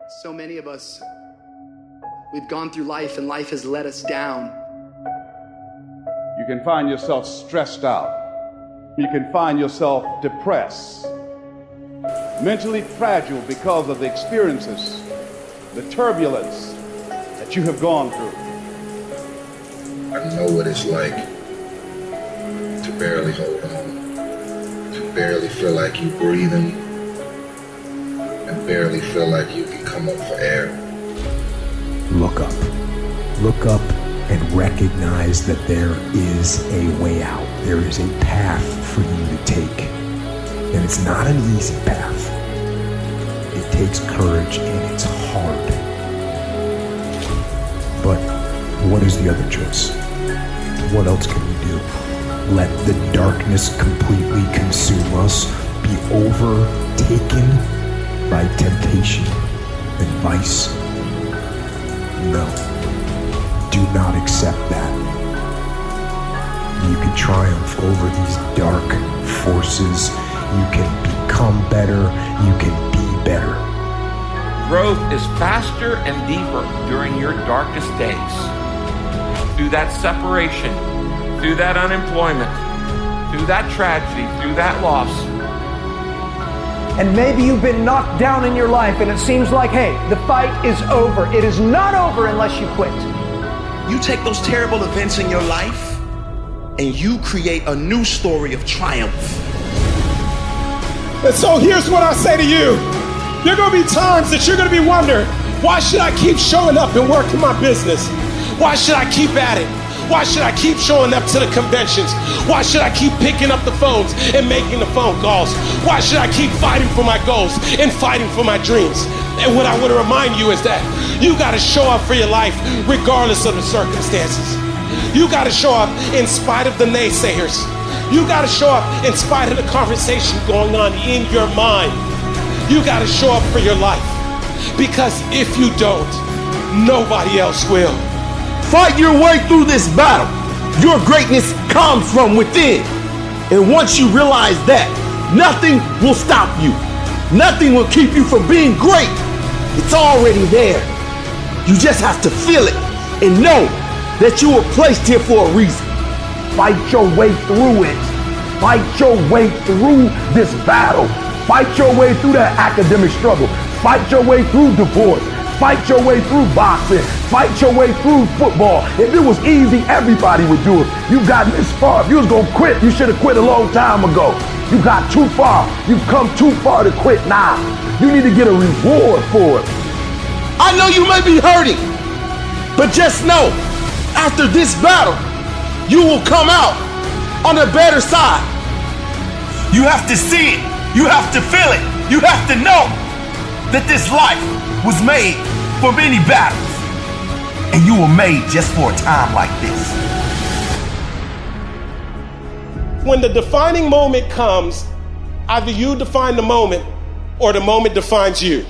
So many of us, we've gone through life and life has let us down. You can find yourself stressed out. You can find yourself depressed, mentally fragile because of the experiences, the turbulence that you have gone through. I know what it's like to barely hold on, to barely feel like you're breathing, and barely feel like you can come up for air. Look up. Look up and recognize that there is a way out. There is a path for you to take. And it's not an easy path. It takes courage and it's hard. But what is the other choice? What else can we do? Let the darkness completely consume us, be overtaken by temptation and vice? No. Do not accept that. You can triumph over these dark forces. You can become better. You can be better. Growth is faster and deeper during your darkest days. Through that separation, through that unemployment, through that tragedy, through that loss. And maybe you've been knocked down in your life and it seems like, hey, the fight is over. It is not over unless you quit. You take those terrible events in your life and you create a new story of triumph. And so here's what I say to you. There are going to be times that you're going to be wondering, why should I keep showing up and working my business? Why should I keep at it? Why should I keep showing up to the conventions? Why should I keep picking up the phones and making the phone calls? Why should I keep fighting for my goals and fighting for my dreams? And what I want to remind you is that you got to show up for your life regardless of the circumstances. You got to show up in spite of the naysayers. You got to show up in spite of the conversation going on in your mind. You got to show up for your life, because if you don't, nobody else will. Fight your way through this battle. Your greatness comes from within. And once you realize that, nothing will stop you. Nothing will keep you from being great. It's already there. You just have to feel it and know that you were placed here for a reason. Fight your way through it. Fight your way through this battle. Fight your way through that academic struggle. Fight your way through divorce. Fight your way through boxing. Fight your way through football. If it was easy, everybody would do it. You've gotten this far. If you was gonna quit, you should have quit a long time ago. You got too far. You've come too far to quit now. You need to get a reward for it. I know you may be hurting, but just know, after this battle, you will come out on the better side. You have to see it. You have to feel it. You have to know that this life was made for many battles, and you were made just for a time like this. When the defining moment comes, either you define the moment or the moment defines you.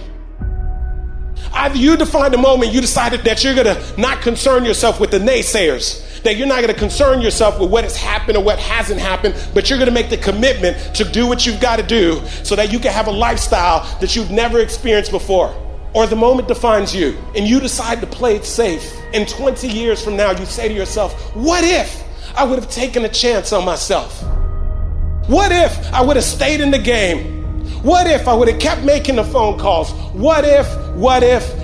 Either you define the moment, you decided that you're going to not concern yourself with the naysayers, that you're not going to concern yourself with what has happened or what hasn't happened, but you're going to make the commitment to do what you've got to do so that you can have a lifestyle that you've never experienced before. Or the moment defines you and you decide to play it safe. And 20 years from now, you say to yourself, what if I would have taken a chance on myself? What if I would have stayed in the game? What if I would have kept making the phone calls? What if,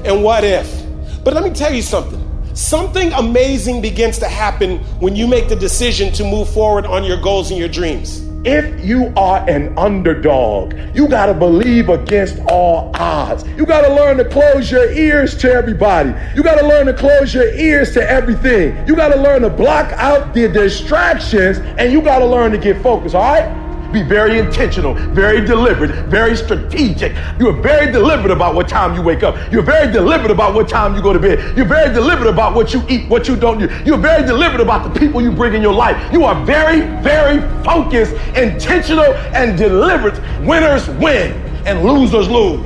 and what if? But let me tell you something. Something amazing begins to happen when you make the decision to move forward on your goals and your dreams. If you are an underdog, you got to believe against all odds. You got to learn to close your ears to everybody. You got to learn to close your ears to everything. You got to learn to block out the distractions, and you got to learn to get focused, all right? Be very intentional, very deliberate, very strategic. You're very deliberate about what time you wake up. You're very deliberate about what time you go to bed. You're very deliberate about what you eat, what you don't do. You're very deliberate about the people you bring in your life. You are very, very focused, intentional, and deliberate. Winners win and losers lose.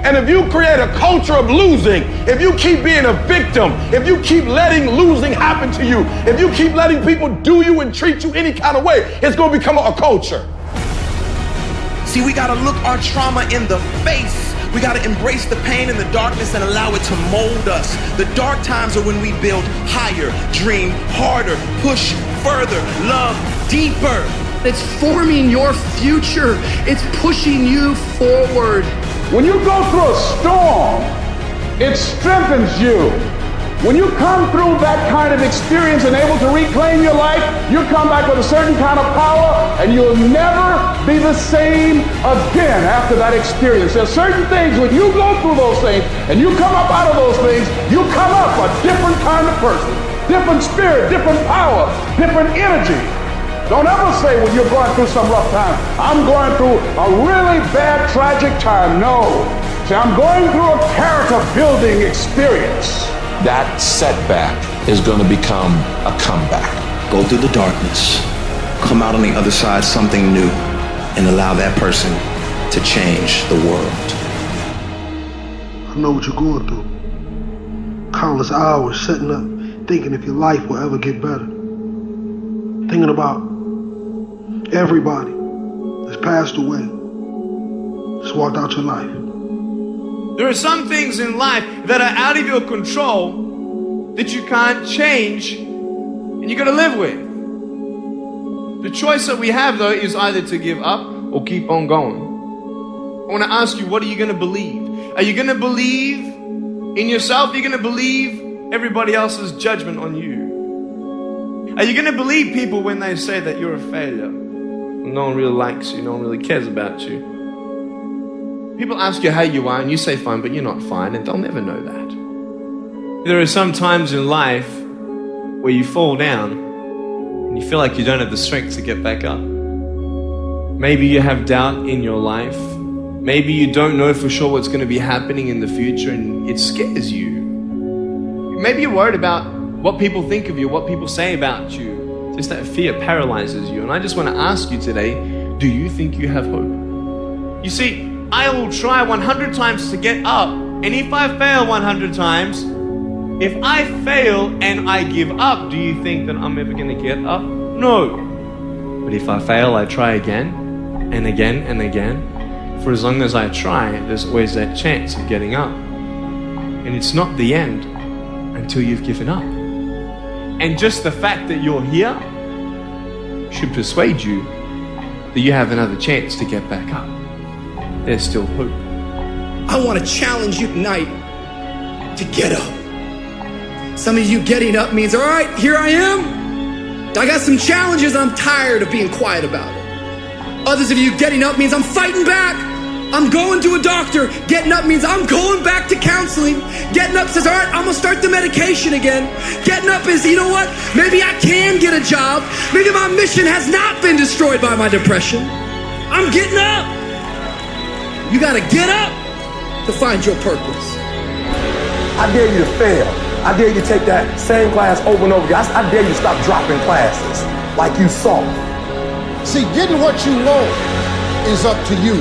And if you create a culture of losing, if you keep being a victim, if you keep letting losing happen to you, if you keep letting people do you and treat you any kind of way, it's going to become a culture. See, we got to look our trauma in the face We got to embrace the pain and the darkness and allow it to mold us. The dark times are when we build higher, dream harder, push further, love deeper. It's forming your future. It's pushing you forward. When you go through a storm, it strengthens you. When you come through that kind of experience and able to reclaim your life, you come back with a certain kind of power, and you'll never be the same again after that experience. There's certain things, when you go through those things and you come up out of those things, you come up a different kind of person, different spirit, different power, different energy. Don't ever say when you're going through some rough time, I'm going through a really bad, tragic time. No. Say, I'm going through a character building experience. That setback is going to become a comeback. Go through the darkness, come out on the other side something new, and allow that person to change the world. I know what you're going through. Countless hours setting up, thinking if your life will ever get better. Thinking about everybody that's passed away, just walked out your life. There are some things in life that are out of your control that you can't change and you got to live with. The choice that we have, though, is either to give up or keep on going. I want to ask you, what are you going to believe? Are you going to believe in yourself? Are you going to believe everybody else's judgment on you? Are you going to believe people when they say that you're a failure? No one really likes you, no one really cares about you. People ask you how you are and you say fine, but you're not fine, and they'll never know that. There are some times in life where you fall down and you feel like you don't have the strength to get back up. Maybe you have doubt in your life. Maybe you don't know for sure what's going to be happening in the future and it scares you. Maybe you're worried about what people think of you, what people say about you. Just that fear paralyzes you. And I just want to ask you today, do you think you have hope? You see, I will try 100 times to get up, and if I fail 100 times, if I fail and I give up, do you think that I'm ever going to get up? No. But if I fail, I try again and again and again. For as long as I try, there's always that chance of getting up. And it's not the end until you've given up. And just the fact that you're here should persuade you that you have another chance to get back up. There's still hope. I want to challenge you tonight to get up. Some of you getting up means, all right, here I am. I got some challenges I'm tired of being quiet about it. Others of you getting up means I'm fighting back. I'm going to a doctor. Getting up means I'm going back to counseling. Getting up says, all right, I'm going to start the medication again. Getting up is, you know what? Maybe I can get a job. Maybe my mission has not been destroyed by my depression. I'm getting up. You got to get up to find your purpose. I dare you to fail. I dare you to take that same class over and over again. I dare you to stop dropping classes like you saw. See, getting what you want is up to you.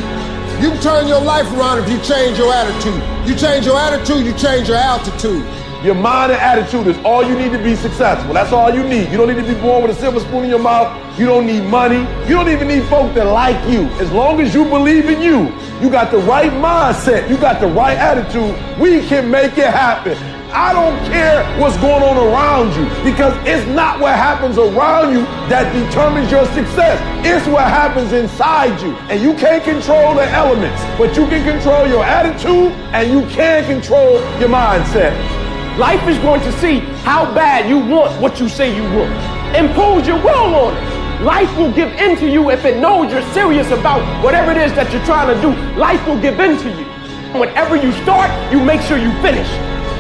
You can turn your life around if you change your attitude. You change your attitude, you change your altitude. Your mind and attitude is all you need to be successful. That's all you need. You don't need to be born with a silver spoon in your mouth. You don't need money. You don't even need folk that like you. As long as you believe in you, you got the right mindset, you got the right attitude, we can make it happen. I don't care what's going on around you, because it's not what happens around you that determines your success. It's what happens inside you. And you can't control the elements, but you can control your attitude and you can control your mindset. Life is going to see how bad you want what you say you want. Impose your will on it. Life will give in to you if it knows you're serious about whatever it is that you're trying to do. Life will give in to you. Whenever you start, you make sure you finish.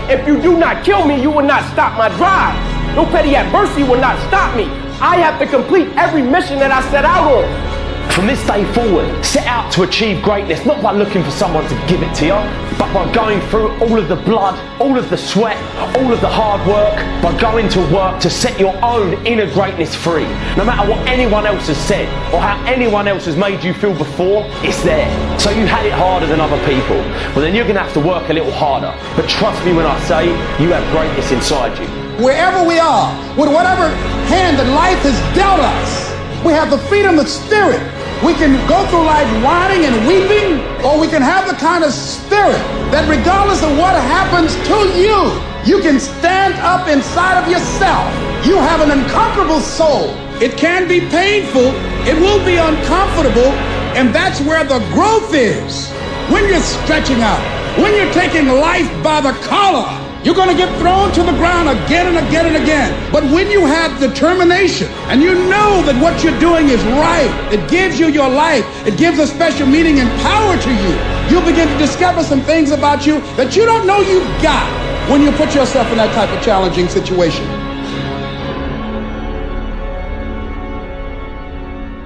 If you do not kill me, you will not stop my drive. No petty adversity will not stop me. I have to complete every mission that I set out on. From this day forward, set out to achieve greatness, not by looking for someone to give it to you, but by going through all of the blood, all of the sweat, all of the hard work, by going to work to set your own inner greatness free. No matter what anyone else has said or how anyone else has made you feel before, it's there. So you had it harder than other people. Well, then you're going to have to work a little harder. But trust me when I say you have greatness inside you. Wherever we are, with whatever hand that life has dealt us, we have the freedom of spirit We can go through life whining and weeping, or we can have the kind of spirit that regardless of what happens to you, you can stand up inside of yourself. You have an unconquerable soul. It can be painful, it will be uncomfortable, and that's where the growth is. When you're stretching out, when you're taking life by the collar, you're going to get thrown to the ground again and again and again. But when you have determination and you know that what you're doing is right, it gives you your life, it gives a special meaning and power to you, you'll begin to discover some things about you that you don't know you've got when you put yourself in that type of challenging situation.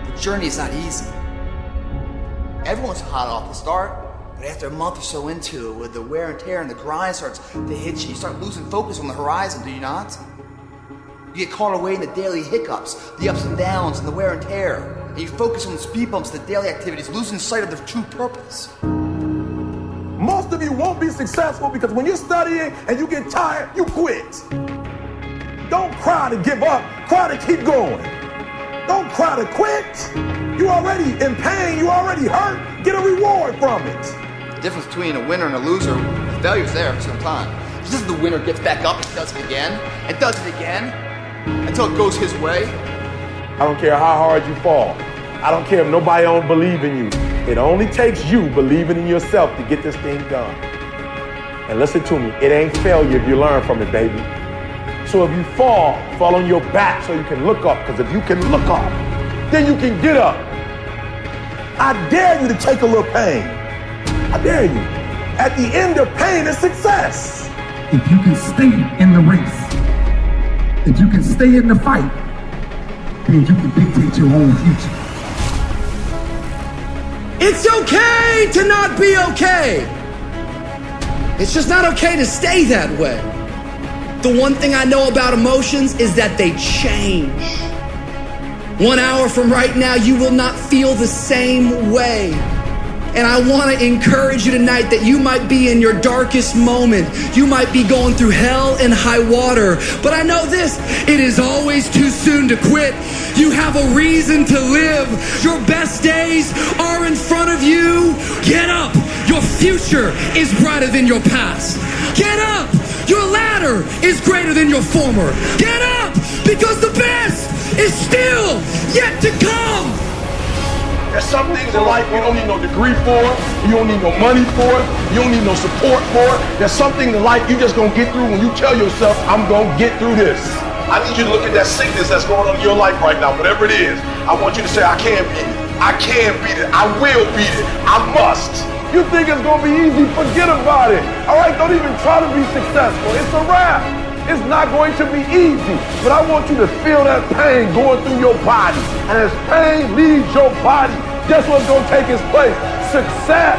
The journey is not easy. Everyone's hot off the start. But after a month or so into it, with the wear and tear and the grind starts to hit you, you start losing focus on the horizon, do you not? You get caught away in the daily hiccups, the ups and downs, and the wear and tear. And you focus on the speed bumps, the daily activities, losing sight of their true purpose. Most of you won't be successful because when you're studying and you get tired, you quit. Don't cry to give up, cry to keep going. Don't cry to quit. You already in pain, you already hurt, get a reward from it. The difference between a winner and a loser, the failure's there for some time. It's just the winner gets back up and does it again, and does it again, until it goes his way. I don't care how hard you fall. I don't care if nobody don't believe in you. It only takes you believing in yourself to get this thing done. And listen to me, it ain't failure if you learn from it, baby. So if you fall on your back so you can look up, because if you can look up, then you can get up. I dare you to take a little pain. I dare you. At the end of pain is success. If you can stay in the race, if you can stay in the fight, then you can dictate your own future. It's okay to not be okay. It's just not okay to stay that way. The one thing I know about emotions is that they change. 1 hour from right now, you will not feel the same way. And I want to encourage you tonight that you might be in your darkest moment. You might be going through hell and high water. But I know this, it is always too soon to quit. You have a reason to live. Your best days are in front of you. Get up. Your future is brighter than your past. Get up. Your ladder is greater than your former. Get up, because the best is still yet to come. There's some things in life you don't need no degree for, you don't need no money for it, you don't need no support for it. There's something in life you just gonna get through when you tell yourself, I'm gonna get through this. I need you to look at that sickness that's going on in your life right now, whatever it is. I want you to say, I can beat it. I can beat it. I will beat it. I must. You think it's gonna be easy? Forget about it. All right, don't even try to be successful. It's a wrap. It's not going to be easy, but I want you to feel that pain going through your body. And as pain leaves your body, guess what's going to take its place? Success.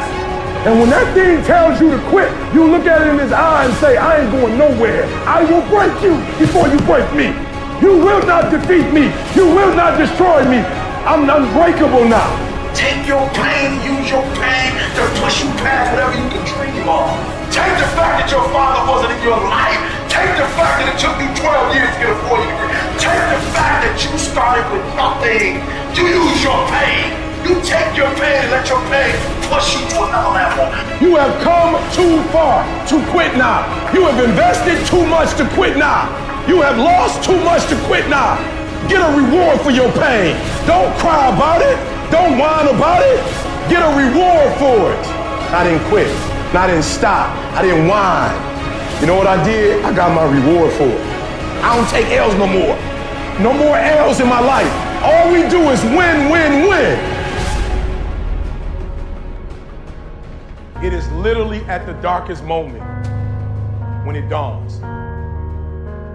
And when that thing tells you to quit, you look at it in his eye and say, I ain't going nowhere. I will break you before you break me. You will not defeat me. You will not destroy me. I'm unbreakable now. Take your pain, use your pain to push you past whatever you can dream of. Take the fact that your father wasn't in your life. Take the fact that it took me 12 years to get a 4-year degree. Take the fact that you started with nothing. You use your pain. You take your pain and let your pain push you to another level. You have come too far to quit now. You have invested too much to quit now. You have lost too much to quit now. Get a reward for your pain. Don't cry about it. Don't whine about it. Get a reward for it. I didn't quit. I didn't stop. I didn't whine. You know what I did? I got my reward for it. I don't take L's no more. No more L's in my life. All we do is win, win, win. It is literally at the darkest moment when it dawns.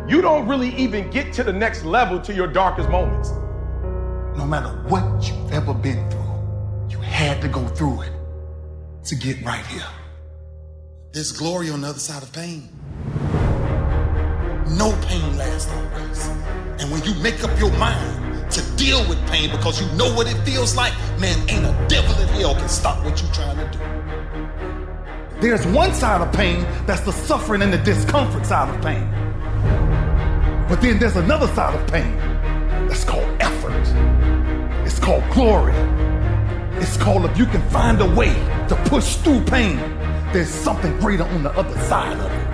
You don't really even get to the next level to your darkest moments. No matter what you've ever been through, you had to go through it to get right here. There's glory on the other side of pain. No pain lasts always. And when you make up your mind to deal with pain because you know what it feels like, man, ain't a devil in hell can stop what you're trying to do. There's one side of pain that's the suffering and the discomfort side of pain. But then there's another side of pain that's called effort. It's called glory. It's called if you can find a way to push through pain, there's something greater on the other side of it.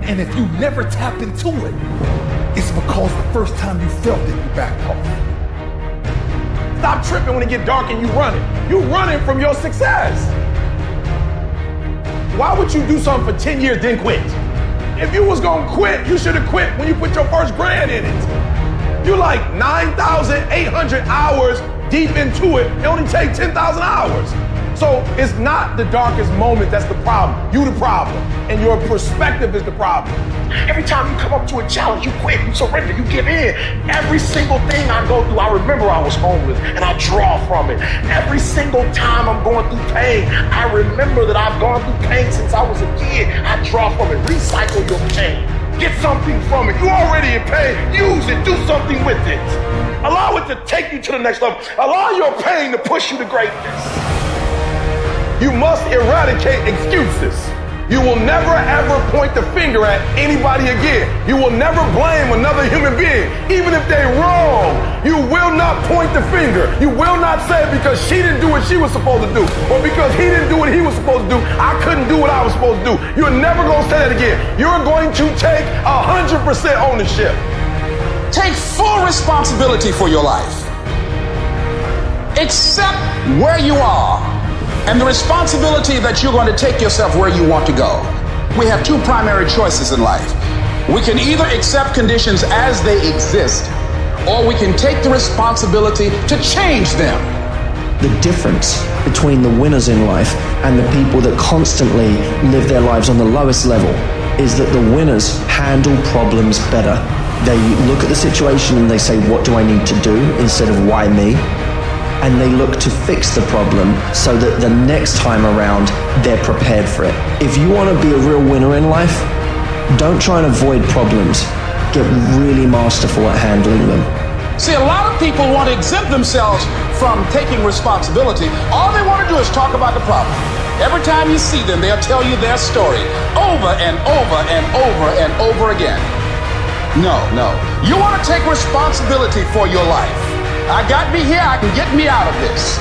And if you never tap into it, it's because the first time you felt it, you backed off. Stop tripping when it get dark and you running. You running from your success. Why would you do something for 10 years then quit? If you was gonna quit, you should have quit when you put your first grand in it. You're like 9,800 hours deep into it. It only takes 10,000 hours. So it's not the darkest moment that's the problem. You the problem. And your perspective is the problem. Every time you come up to a challenge, you quit, you surrender, you give in. Every single thing I go through, I remember I was homeless and I draw from it. Every single time I'm going through pain, I remember that I've gone through pain since I was a kid. I draw from it. Recycle your pain. Get something from it. You're already in pain. Use it. Do something with it. Allow it to take you to the next level. Allow your pain to push you to greatness. You must eradicate excuses. You will never ever point the finger at anybody again. You will never blame another human being, even if they're wrong. You will not point the finger. You will not say because she didn't do what she was supposed to do, or because he didn't do what he was supposed to do, I couldn't do what I was supposed to do. You're never gonna say that again. You're going to take 100% ownership. Take full responsibility for your life. Accept where you are and the responsibility that you're going to take yourself where you want to go. We have two primary choices in life. We can either accept conditions as they exist, or we can take the responsibility to change them. The difference between the winners in life and the people that constantly live their lives on the lowest level is that the winners handle problems better. They look at the situation and they say, what do I need to do, instead of why me? And they look to fix the problem so that the next time around, they're prepared for it. If you want to be a real winner in life, don't try and avoid problems. Get really masterful at handling them. See, a lot of people want to exempt themselves from taking responsibility. All they want to do is talk about the problem. Every time you see them, they'll tell you their story over and over and over and over again. No. You want to take responsibility for your life. I got me here, I can get me out of this.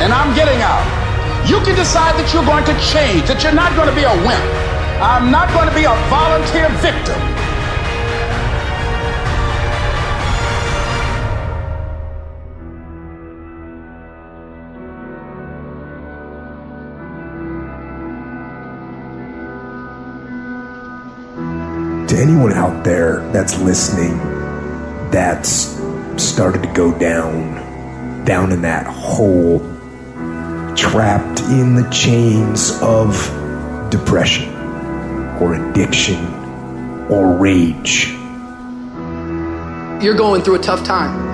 And I'm getting out. You can decide that you're going to change, that you're not going to be a wimp. I'm not going to be a volunteer victim. To anyone out there that's listening, that's started to go down in that hole, trapped in the chains of depression or addiction or rage. You're going through a tough time.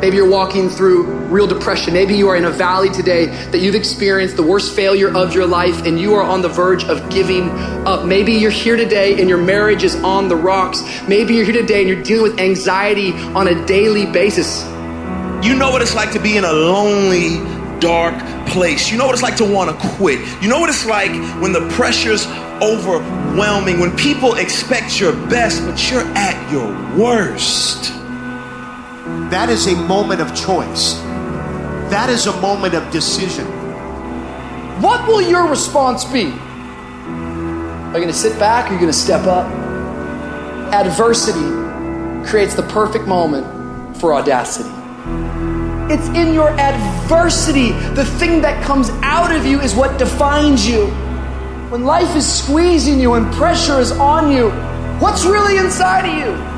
Maybe you're walking through real depression. Maybe you are in a valley today that you've experienced the worst failure of your life and you are on the verge of giving up. Maybe you're here today and your marriage is on the rocks. Maybe you're here today and you're dealing with anxiety on a daily basis. You know what it's like to be in a lonely, dark place. You know what it's like to want to quit. You know what it's like when the pressure's overwhelming, when people expect your best, but you're at your worst. That is a moment of choice. That is a moment of decision. What will your response be? Are you going to sit back or are you going to step up? Adversity creates the perfect moment for audacity. It's in your adversity. The thing that comes out of you is what defines you. When life is squeezing you and pressure is on you, what's really inside of you?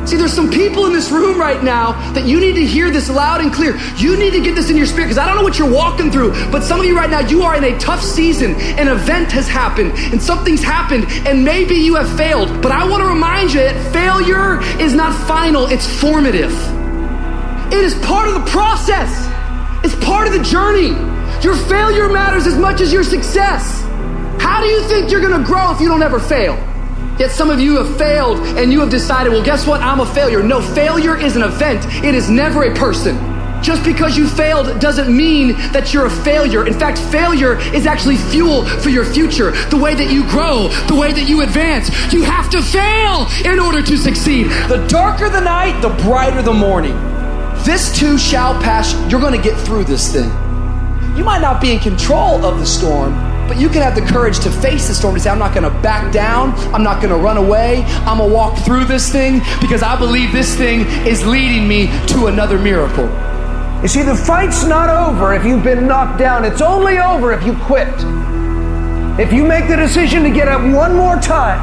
See, there's some people in this room right now that you need to hear this loud and clear. You need to get this in your spirit, because I don't know what you're walking through, but some of you right now, you are in a tough season. An event has happened and something's happened and maybe you have failed. But I want to remind you that failure is not final, it's formative. It is part of the process. It's part of the journey. Your failure matters as much as your success. How do you think you're going to grow if you don't ever fail? Yet some of you have failed and you have decided, well, guess what? I'm a failure. No, failure is an event. It is never a person. Just because you failed doesn't mean that you're a failure. In fact, failure is actually fuel for your future. The way that you grow, the way that you advance. You have to fail in order to succeed. The darker the night, the brighter the morning. This too shall pass. You're going to get through this thing. You might not be in control of the storm, but you can have the courage to face the storm, to say, I'm not going to back down. I'm not going to run away. I'm going to walk through this thing because I believe this thing is leading me to another miracle. You see, the fight's not over if you've been knocked down. It's only over if you quit. If you make the decision to get up one more time,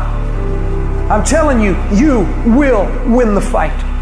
I'm telling you, you will win the fight.